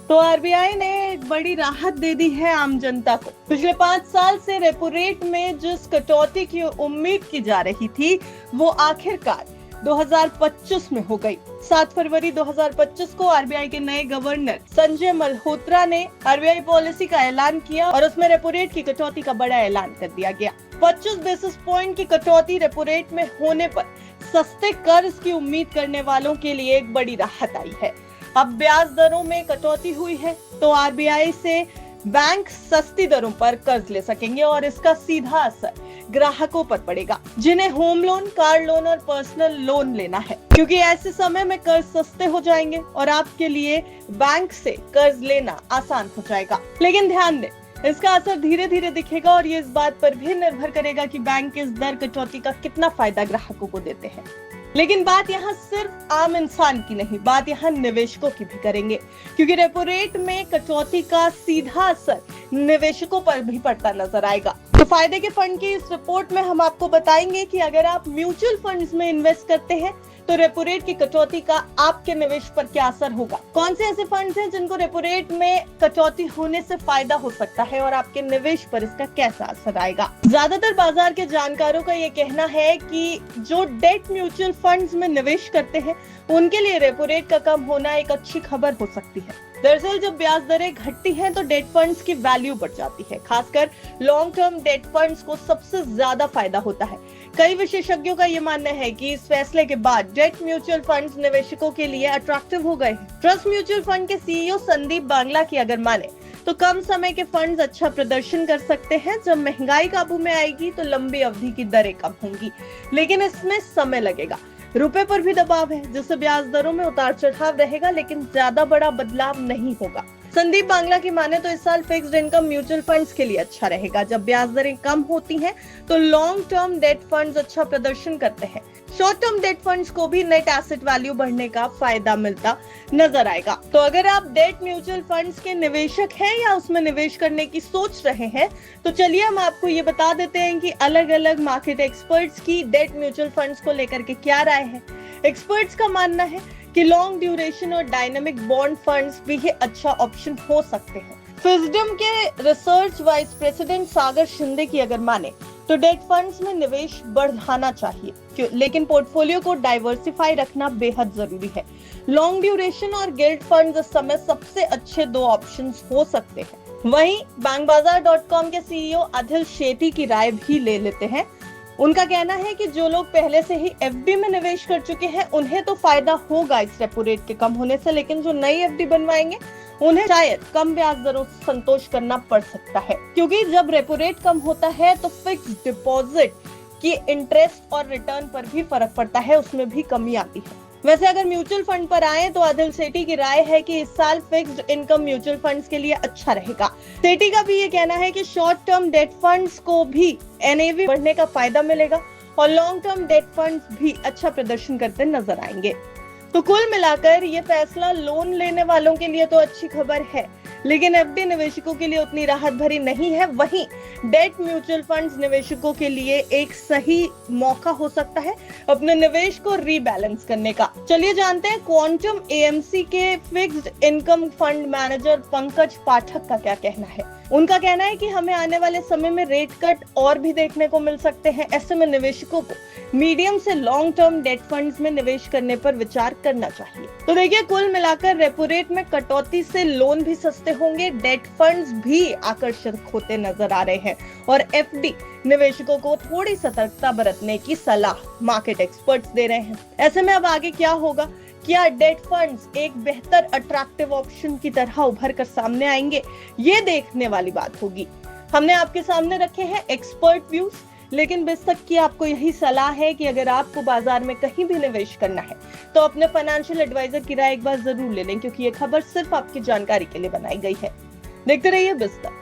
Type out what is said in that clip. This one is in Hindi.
तो आरबीआई ने एक बड़ी राहत दे दी है आम जनता को। पिछले 5 साल से रेपो रेट में जिस कटौती की उम्मीद की जा रही थी, वो आखिरकार 2025 में हो गई। 7 फरवरी 2025 को आरबीआई के नए गवर्नर संजय मल्होत्रा ने आरबीआई पॉलिसी का ऐलान किया और उसमें रेपो रेट की कटौती का बड़ा ऐलान कर दिया गया। 25 बेसिस पॉइंट की कटौती रेपो रेट में होने पर सस्ते कर्ज की उम्मीद करने वालों के लिए एक बड़ी राहत आई है। अब ब्याज दरों में कटौती हुई है तो आरबीआई से बैंक सस्ती दरों पर कर्ज ले सकेंगे और इसका सीधा असर ग्राहकों पर पड़ेगा जिन्हें होम लोन, कार लोन और पर्सनल लोन लेना है, क्योंकि ऐसे समय में कर्ज सस्ते हो जाएंगे और आपके लिए बैंक से कर्ज लेना आसान हो जाएगा। लेकिन ध्यान दें, इसका असर धीरे धीरे दिखेगा और ये इस बात पर भी निर्भर करेगा कि बैंक इस दर कटौती का कितना फायदा ग्राहकों को देते हैं। लेकिन बात यहाँ सिर्फ आम इंसान की नहीं, बात यहाँ निवेशकों की भी करेंगे, क्योंकि रेपो रेट में कटौती का सीधा असर निवेशकों पर भी पड़ता नजर आएगा। तो फायदे के फंड की इस रिपोर्ट में हम आपको बताएंगे कि अगर आप म्यूचुअल फंड्स में इन्वेस्ट करते हैं तो रेपो रेट की कटौती का आपके निवेश पर क्या असर होगा, कौन से ऐसे फंड्स हैं जिनको रेपो रेट में कटौती होने से फायदा हो सकता है और आपके निवेश पर इसका कैसा असर आएगा। ज्यादातर बाजार के जानकारों का ये कहना है कि जो डेट म्यूचुअल फंड्स में निवेश करते हैं उनके लिए रेपो रेट का कम होना एक अच्छी खबर हो सकती है। दरअसल जब ब्याज दरें घटती हैं तो डेट फंड्स की वैल्यू बढ़ जाती है। खासकर लॉन्ग टर्म डेट फंड्स को सबसे ज्यादा फायदा होता है। कई विशेषज्ञों का ये मानना है कि इस फैसले के बाद डेट म्यूचुअल फंड्स निवेशकों के लिए अट्रैक्टिव हो गए हैं। ट्रस्ट म्यूचुअल फंड के सीईओ संदीप बांग्ला की अगर माने तो कम समय के फंड्स अच्छा प्रदर्शन कर सकते हैं। जब महंगाई काबू में आएगी तो लंबी अवधि की दरें कम होंगी, लेकिन इसमें समय लगेगा। रुपए पर भी दबाव है, जिससे ब्याज दरों में उतार चढ़ाव रहेगा, लेकिन ज्यादा बड़ा बदलाव नहीं होगा। संदीप बांग्ला की माने तो इस साल फिक्स्ड इनकम म्यूचुअल फंड्स के लिए अच्छा रहेगा। जब ब्याज दरें कम होती हैं तो लॉन्ग टर्म डेट फंड्स अच्छा प्रदर्शन करते हैं। शॉर्ट टर्म डेट फंड्स को भी नेट एसेट वैल्यू बढ़ने का फायदा मिलता नजर आएगा। तो अगर आप डेट म्यूचुअल फंड्स के निवेशक हैं या उसमें निवेश करने की सोच रहे हैं तो चलिए हम आपको ये बता देते हैं कि अलग अलग मार्केट एक्सपर्ट्स की डेट म्यूचुअल फंड्स को लेकर के क्या राय है। एक्सपर्ट्स का मानना है कि लॉन्ग ड्यूरेशन और डायनामिक बॉन्ड फंड्स भी ये अच्छा ऑप्शन हो सकते हैं। फिस्डम के रिसर्च वाइस प्रेसिडेंट सागर शिंदे की अगर माने तो डेट फंड्स में निवेश बढ़ाना चाहिए, लेकिन पोर्टफोलियो को डाइवर्सिफाई रखना बेहद जरूरी है। लॉन्ग ड्यूरेशन और गिल्ड फंड्स इस समय सबसे अच्छे 2 ऑप्शंस हो सकते हैं। वहीं bankbazaar.com के सीईओ अदिल शेट्टी की राय भी ले लेते हैं। उनका कहना है कि जो लोग पहले से ही एफडी में निवेश कर चुके हैं उन्हें तो फायदा होगा इस रेपो रेट के कम होने से, लेकिन जो नई एफडी बनवाएंगे उन्हें शायद कम ब्याज दरों से संतोष करना पड़ सकता है, क्योंकि जब रेपो रेट कम होता है तो फिक्स्ड डिपॉजिट की इंटरेस्ट और रिटर्न पर भी फर्क पड़ता है, उसमें भी कमी आती है। वैसे अगर म्यूचुअल फंड पर आए तो अदिल सेठी की राय है कि इस साल फिक्स्ड इनकम म्यूचुअल फंड्स के लिए अच्छा रहेगा। सेठी का भी ये कहना है कि शॉर्ट टर्म डेट फंड्स को भी एनएवी बढ़ने का फायदा मिलेगा और लॉन्ग टर्म डेट फंड्स भी अच्छा प्रदर्शन करते नजर आएंगे। तो कुल मिलाकर ये फैसला लोन लेने वालों के लिए तो अच्छी खबर है, लेकिन एफडी निवेशकों के लिए उतनी राहत भरी नहीं है। वहीं डेट म्यूचुअल फंड्स निवेशकों के लिए एक सही मौका हो सकता है अपने निवेश को रीबैलेंस करने का। चलिए जानते हैं क्वांटम एएमसी के fixed income fund manager Pankaj Pathak का क्या कहना है। उनका कहना है कि हमें आने वाले समय में रेट कट और भी देखने को मिल सकते हैं। ऐसे में निवेशकों को मीडियम से लॉन्ग टर्म डेट फंड्स में निवेश करने पर विचार करना चाहिए। तो देखिए, कुल मिलाकर रेपो रेट में कटौती से लोन भी सस्ते होंगे, डेट फंड्स भी आकर्षक होते नजर आ रहे हैं और एफडी निवेशकों को थोड़ी सतर्कता बरतने की सलाह मार्केट एक्सपर्ट्स दे रहे हैं। ऐसे में अब आगे क्या होगा, क्या डेट फंड्स एक बेहतर अट्रैक्टिव ऑप्शन की तरह उभर कर सामने आएंगे, ये देखने वाली बात होगी। हमने आपके सामने रखे हैं एक्सपर्ट व्यूज, लेकिन बस तक की आपको यही सलाह है कि अगर आपको बाजार में कहीं भी निवेश करना है तो अपने फाइनेंशियल एडवाइजर की राय एक बार जरूर ले लें, क्योंकि ये खबर सिर्फ आपकी जानकारी के लिए बनाई गई है। देखते रहिए बिज़ तक।